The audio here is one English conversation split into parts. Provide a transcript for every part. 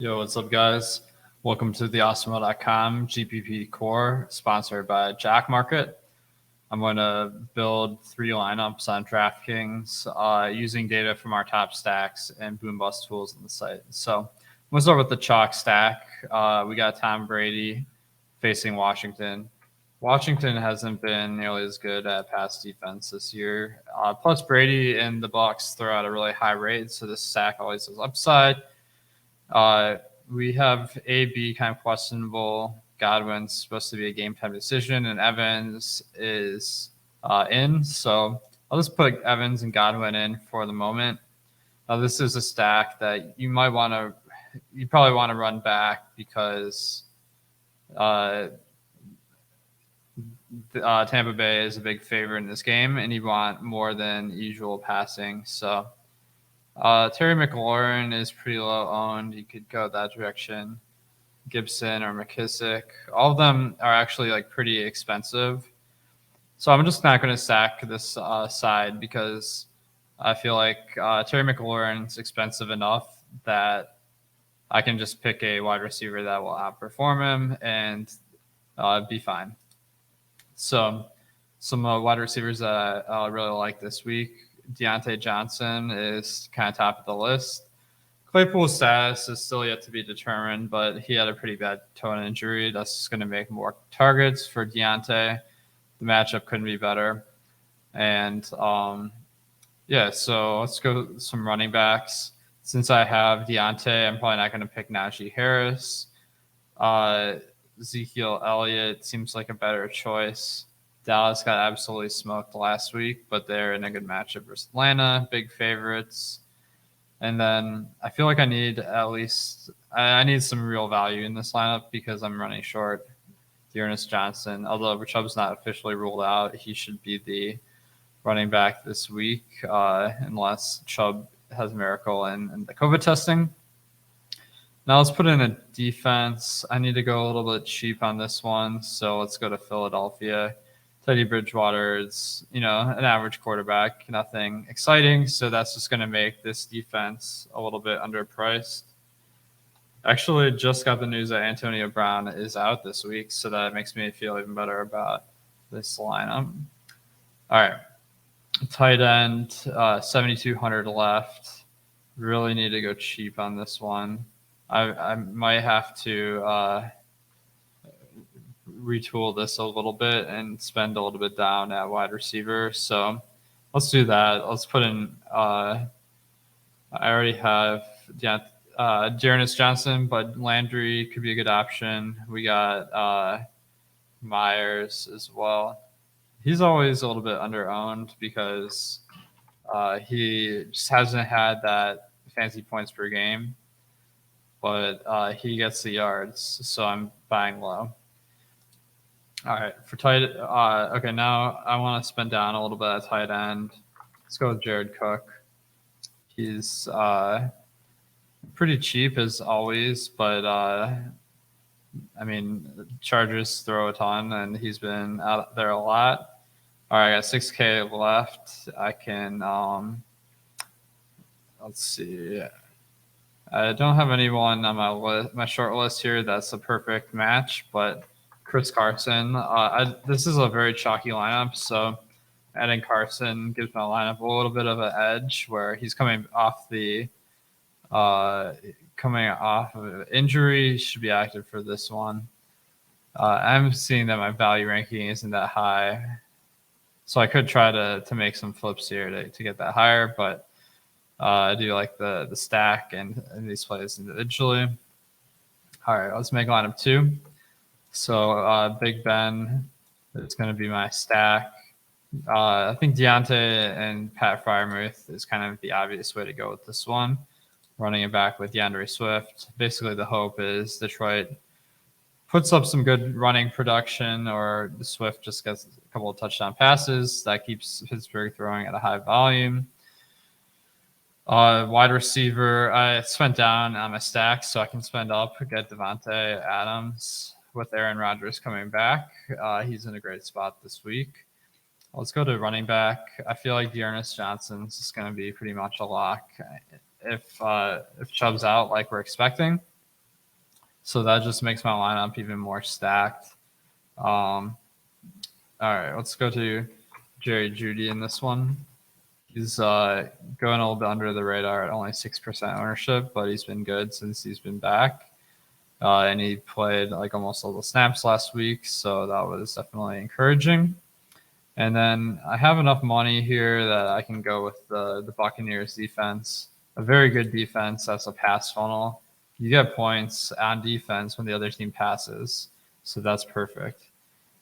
Yo, what's up, guys? Welcome to the Awesemo.com GPP Core, sponsored by Jock Market. I'm going to build 3 lineups on DraftKings using data from our top stacks and boom bust tools on the site. So I'm going to start with the chalk stack. We got Tom Brady facing Washington. Washington hasn't been nearly as good at pass defense this year. Plus, Brady and the Bucs throw out a really high rate, so this stack always has upside. We have AB kind of questionable. Godwin's supposed to be a game time decision, and Evans is in. So I'll just put Evans and Godwin in for the moment. This is a stack that you probably want to run back because Tampa Bay is a big favorite in this game, and you want more than usual passing. So Terry McLaurin is pretty low owned. You could go that direction. Gibson or McKissick. All of them are actually like pretty expensive. So I'm just not going to stack this side because I feel like Terry McLaurin's expensive enough that I can just pick a wide receiver that will outperform him and be fine. So some wide receivers that I really like this week. Deontay Johnson is kind of top of the list. Claypool's status is still yet to be determined, but he had a pretty bad toe injury. That's just going to make more targets for Deontay. The matchup couldn't be better. And so let's go some running backs. Since I have Deontay, I'm probably not going to pick Najee Harris. Ezekiel Elliott seems like a better choice. Dallas got absolutely smoked last week, but they're in a good matchup versus Atlanta, big favorites. And then I feel like I need some real value in this lineup because I'm running short Dearness Johnson. Although Chubb's not officially ruled out, he should be the running back this week unless Chubb has a miracle in the COVID testing. Now let's put in a defense. I need to go a little bit cheap on this one, so let's go to Philadelphia. Teddy Bridgewater is, an average quarterback, nothing exciting. So that's just going to make this defense a little bit underpriced. Actually, just got the news that Antonio Brown is out this week, so that makes me feel even better about this lineup. All right. Tight end, 7,200 left. Really need to go cheap on this one. I might have to retool this a little bit and spend a little bit down at wide receiver. So let's do that. Let's put in I already have Dearness Johnson, but Landry could be a good option. We got Myers as well. He's always a little bit under-owned because he just hasn't had that fancy points per game, but he gets the yards, so I'm buying low. All right, for tight. Okay, now I want to spend down a little bit at tight end. Let's go with Jared Cook. He's pretty cheap as always, but Chargers throw a ton, and he's been out there a lot. All right, I got 6K left. I can let's see. I don't have anyone on my short list here that's a perfect match, but Chris Carson. This is a very chalky lineup, so adding Carson gives my lineup a little bit of an edge where he's coming off of an injury. He should be active for this one. I'm seeing that my value ranking isn't that high, so I could try to make some flips here to get that higher, but I do like the stack and these plays individually. All right, let's make lineup 2. So Big Ben is going to be my stack. I think Deontay and Pat Freiermuth is kind of the obvious way to go with this one. Running it back with DeAndre Swift. Basically, the hope is Detroit puts up some good running production, or Swift just gets a couple of touchdown passes. That keeps Pittsburgh throwing at a high volume. Wide receiver, I spent down on my stack, so I can spend up, get Devontae Adams. With Aaron Rodgers coming back, he's in a great spot this week. Let's go to running back. I feel like Dearness Johnson's just going to be pretty much a lock if Chubb's out like we're expecting. So that just makes my lineup even more stacked. All right, let's go to Jerry Jeudy in this one. He's going a little bit under the radar at only 6% ownership, but he's been good since he's been back. And he played like almost all the snaps last week, so that was definitely encouraging. And then I have enough money here that I can go with the Buccaneers defense, a very good defense. That's a pass funnel. You get points on defense when the other team passes, so that's perfect.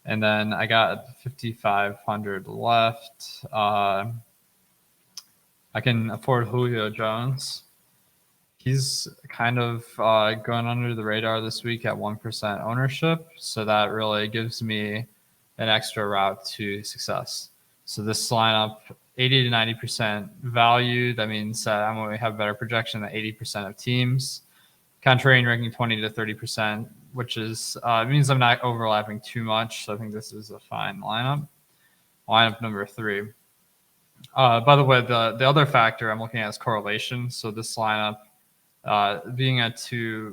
And then I got 5,500 left. I can afford Julio Jones. He's kind of going under the radar this week at 1% ownership, so that really gives me an extra route to success. So this lineup, 80 to 90% value. That means that I'm going to have better projection than 80% of teams. Contrarian ranking 20 to 30%, which is means I'm not overlapping too much. So I think this is a fine lineup. Lineup number 3. By the way, the other factor I'm looking at is correlation. So this lineup, being a two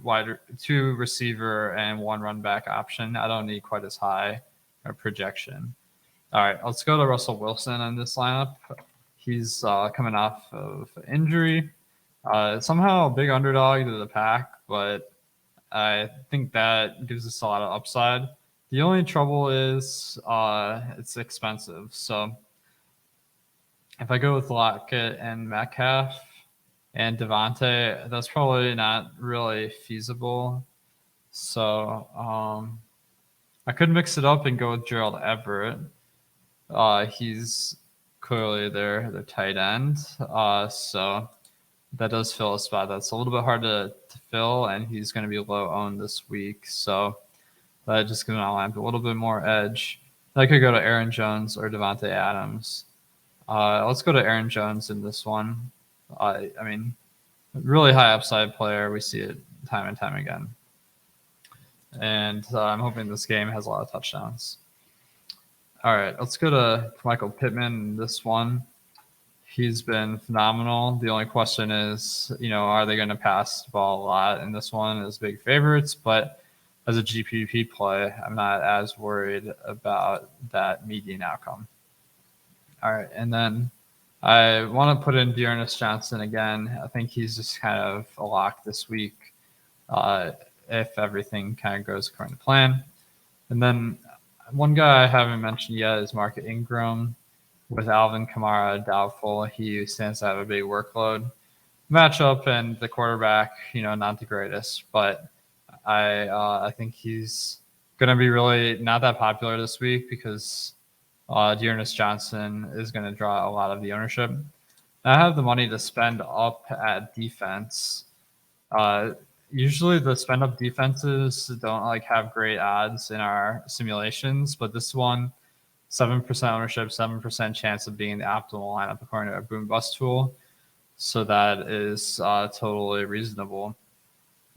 receiver and 1 run back option, I don't need quite as high a projection. All right, let's go to Russell Wilson in this lineup. He's coming off of injury. Somehow a big underdog to the pack, but I think that gives us a lot of upside. The only trouble is it's expensive. So if I go with Lockett and Metcalf and Devontae, that's probably not really feasible. So I could mix it up and go with Gerald Everett. He's clearly their tight end. So that does fill a spot that's a little bit hard to fill, and he's going to be low owned this week. So that just gives my lineup a little bit more edge. I could go to Aaron Jones or Devontae Adams. Let's go to Aaron Jones in this one. I mean, really high upside player. We see it time and time again. And I'm hoping this game has a lot of touchdowns. All right, let's go to Michael Pittman in this one. He's been phenomenal. The only question is, are they going to pass the ball a lot in this one as big favorites? But as a GPP play, I'm not as worried about that median outcome. All right, and then I want to put in Dearness Johnson again. I think he's just kind of a lock this week if everything kind of goes according to plan. And then one guy I haven't mentioned yet is Mark Ingram. With Alvin Kamara doubtful, he stands to have a big workload. Matchup and the quarterback, not the greatest, but I think he's going to be really not that popular this week because Dearness Johnson is going to draw a lot of the ownership. I have the money to spend up at defense. Usually the spend up defenses don't have great odds in our simulations, but this one, 7% ownership, 7% chance of being the optimal lineup according to our boom bust tool. So that is totally reasonable.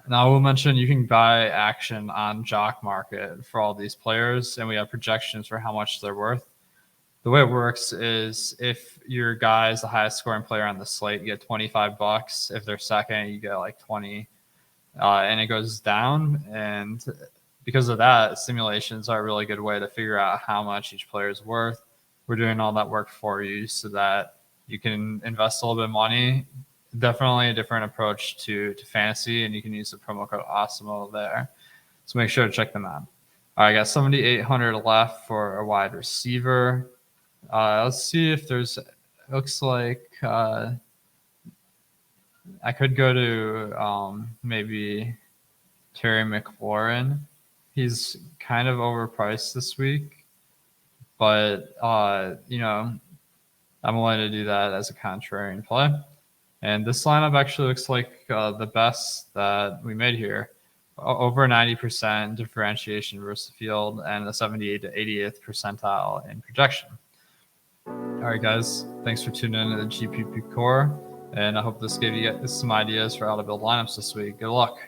Now I will mention you can buy action on Jock Market for all these players, and we have projections for how much they're worth. The way it works is if your guy is the highest scoring player on the slate, you get $25. If they're second, you get 20, and it goes down. And because of that, simulations are a really good way to figure out how much each player is worth. We're doing all that work for you so that you can invest a little bit of money. Definitely a different approach to fantasy, and you can use the promo code Awesemo there. So make sure to check them out. All right, I got 7,800 left for a wide receiver. Let's see if there's. Looks like I could go to maybe Terry McLaurin. He's kind of overpriced this week, but I'm willing to do that as a contrarian play. And this lineup actually looks like the best that we made here. Over 90% differentiation versus the field and a 78 to 80th percentile in projection. All right, guys. Thanks for tuning in to the GPP Core. And I hope this gave you some ideas for how to build lineups this week. Good luck.